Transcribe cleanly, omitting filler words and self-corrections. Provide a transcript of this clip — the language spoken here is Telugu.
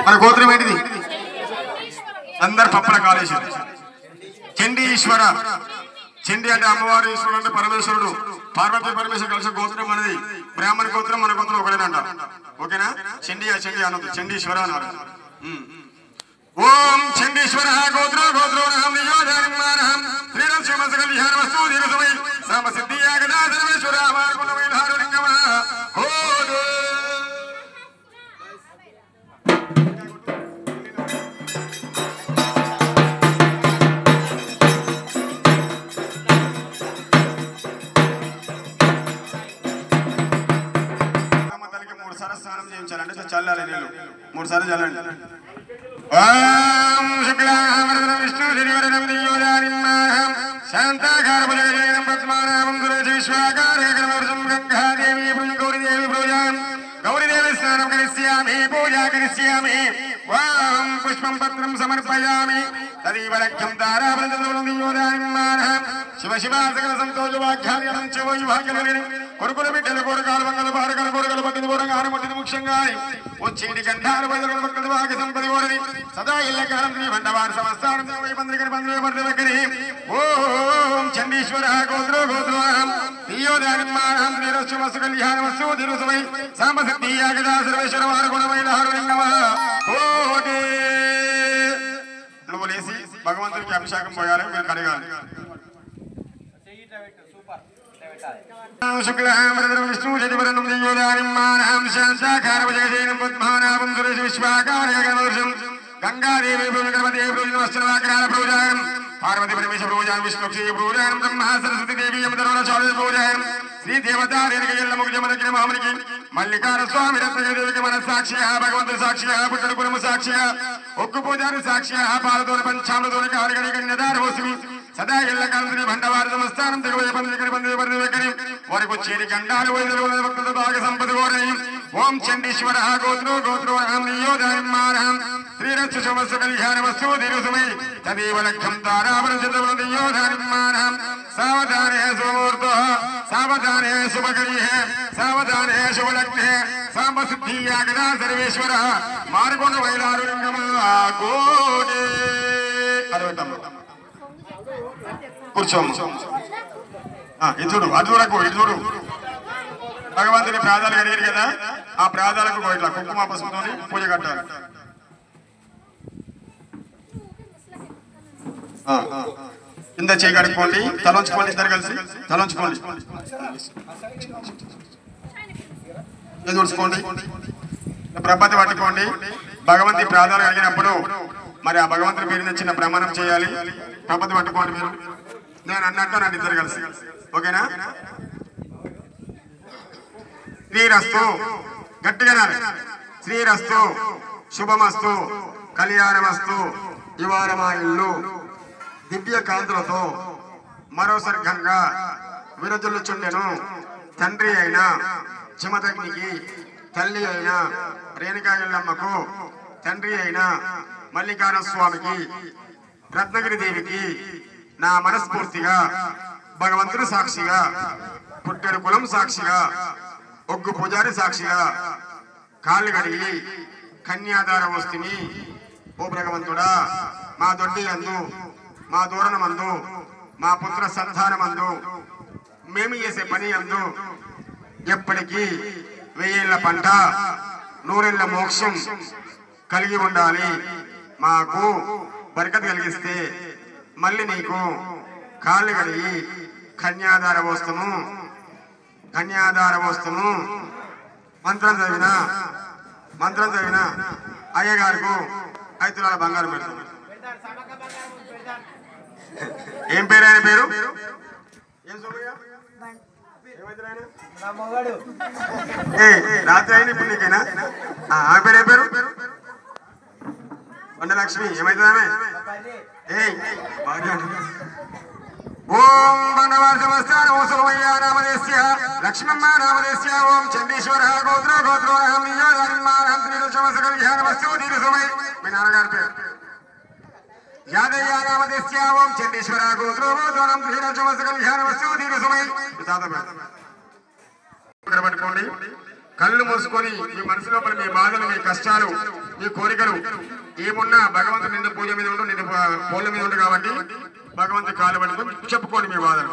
మన గోత్రం ఏంటిది? అందరు పప్పల కాళేశ్వరు. చండీశ్వర. చండి అంటే అమ్మవారు, ఈశ్వరుడు అంటే పరమేశ్వరుడు. పార్వతీ పరమేశ్వరు కలిసి గోత్రం మనది. బ్రాహ్మణ గోత్రం మన గోత్రం ఒకటేనంట. ఓకేనా? చండి చండి అనొద్దు, చండీశ్వర అన్నారు. ఓం చండీశ్వర గోత్రో గోత్రోణం నియోజానిమానం శ్రీరస్యమసకల్యాణమస్తు దీర్ఘమై సమసిద్ధియాగదా సర్వేశ్వర మార్గుణమైధారులింగమ హోదే. తల్లికి 3 సార్లు స్నానం చేయించాలంటే చల్లాలి నీళ్ళు 3 సార్లు చల్లండి. ఓం శుక్లాంబరధరం విష్ణు శనివరణం దివ్యోదానిమానం శాంతాకారభుజగశయనం పద్మానాభం సురేశ విశ్వాకారకరమర్శం గంగాదేవి గౌరీదేవి పూజాం గౌరీదేవి స్నానం కరిష్యామి పూజా కరిష్యామి. ఓం పుష్పం పత్రం సమర్పయామి తదీవ లక్ష్యం తారాభరణం దివ్యోదానిమానం శివ శివ సకల సంతోష వాక్యాన్ని చెవోయి భాగ్యలు కొడుకుల బిడ్డల కోరకాలు మంగళ భారకాల కోరకలు పట్టిన కోరంగా ఆనమట్టిన ముఖ్యంగా వచ్చేటి గంధాలు బయలు భక్తులు భాగ సంపది కోరని సదా ఇళ్ళకాలం బండవారి సంస్థానం పందిరికని పందిరి పర్దవకని. ఓం చండీశ్వర గోత్రో గోత్రోహం దియోదానిమానం శ్రీరస్సు కళ్యాణమస్తు దిరుసమై సాంబసిద్ధియాగదా సర్వేశ్వర వారుగుణమైన హారులింగమ కోటి. నువ్వు లేసి భగవంతుడికి అభిషేకం పోయాలి, మీరు కడగాలి. శుక్లాంబరధరం విష్ణు శనివరణం దివ్యోదానిమానం శాంతాకారభుజగశయనం పద్మానాభం సురేశ విశ్వాకారకరమర్శం గంగాదేవి గణపదేవి పూజనమస్తనవాకరాల పూజాయం పార్వతి పరమేశ్వర పూజాయం విష్ణుక్షి పూజాయం బ్రహ్మ సరస్వతి దేవి యమధర్మణ చాలు పూజాయం శ్రీ దేవతా రేణుకయ్యముఖి మనకి మల్లికార స్వామి రత్నదేవికి మన సాక్షిగా భగవంతుడు సాక్షిగా పుట్టడు కులము సాక్షిగా ఒక్కు పూజారి సాక్షిగా పాలతోని పంచామలతోని కాలిగడి కన్యదార వస్తువు సదా ఎల్లకాలం బండవారి సమస్థానం తెగవే పందిరికని పందిరి పర్దవకని వారికి వచ్చేది గండాలు వైద్యులు భక్తుల భాగ సంపద కోరని. ఓం చండీశ్వర గోత్రో గోత్రోహం నియోదానిమానం శ్రీరస్సు సమస్త కళ్యాణమస్తు దీర్ఘమై తదేవ లక్ష్యం తారాభరణం నియోదానిమానం సావధానే శుభముహూర్తో సావధానే శుభకర్యే సావధానే శుభలగ్నే సాంబసిద్ధియాగదా సర్వేశ్వర మార్గుణ వైలారులింగమ కోటి. కూర్చోము. ఇది చూడు, అది చూడకు, ఇటు చూడు. భగవంతుని ప్రాధాలు కలిగారు కదా, ఆ ప్రాధాలకు ఇట్లా కుంకుమ పసుపుతో పూజ కట్టాలి. కింద చేయి కడుక్కోండి, తలంచుకోండి, ఇద్దరు కలిసి తలంచుకోండి, తుడుచుకోండి, ప్రభతి పట్టుకోండి. భగవంతుని ప్రాధాలు కలిగినప్పుడు మరి ఆ భగవంతుని పేరు నచ్చిన ప్రమాణం చేయాలి. ప్రభతి పట్టుకోండి. మీరు నేను అన్నట్టు నన్ను ఇద్దరు కలిసి, ఓకేనా? శ్రీరస్తు, గట్టిగా శ్రీరస్తు శుభమస్తు కళ్యాణమస్తు. ఇవాళ మా ఇల్లు దివ్య కాంతులతో మరో సర్గంగా విరజుల్లుచుండెను. తండ్రి అయిన చిమదగ్నికి, తల్లి అయిన రేణుకా ఎల్లమ్మకు, తండ్రి అయిన మల్లికార్జున స్వామికి, రత్నగిరి దేవికి నా మనస్ఫూర్తిగా భగవంతుని సాక్షిగా, పుట్టెడు కులం సాక్షిగా, ఒగ్గు పూజారి సాక్షిగా కాళ్ళు కడిగి కన్యాదార వస్తుని. ఓ భగవంతుడా, మా దొడ్డి అందు, మా దూరణమందు, మా పుత్ర సంతానమందు, మేము చేసే పని అందు ఎప్పటికీ 1000 ఏళ్ల పంట 100 ఏళ్ల మోక్షం కలిగి ఉండాలి. మాకు బరకత్ కలిగిస్తే మళ్ళీ నీకు కాళ్ళు కడిగి కన్యాదార వస్తము మంత్రం చదివిన అయ్యగారికి 5 తులాల బంగారం పెడతాం. ఏం పేరు ఆయన పేరు? రాత్రి అయినా ఇప్పుడు నీకేనా? ఆమె పేరు ఏం పేరు? వండలక్ష్మి. ఏమైతుంది ఆమె? ఓం బండవారి సమస్తానం సోమయ్య నామదేశ్య లక్ష్మమ్మ నామదేశ్య. ఓం చండీశ్వర గోత్రో గోత్రోహం నియోదానిమానం శ్రీరస్సు కళ్యాణమస్తు దీర్ఘమై. మీ నాన్నగారి పేరు యాదయ్య నామదేశ్య. ఓం చండీశ్వర గోత్రో గోత్రోహం శ్రీరస్సు కళ్యాణమస్తు దీర్ఘమై. పట్టుకోండి. కళ్ళు మూసుకొని మీ మనసు లోపల మీ బాధలు, మీ కష్టాలు, మీ కోరికలు ఏమున్నా భగవంతుడు నిండు పూజ మీద ఉండు, నిండు పూల మీద ఉండు కాబట్టి భగవంతుడు కాలు పట్టుకొని చెప్పుకోండి మీ బాధలు.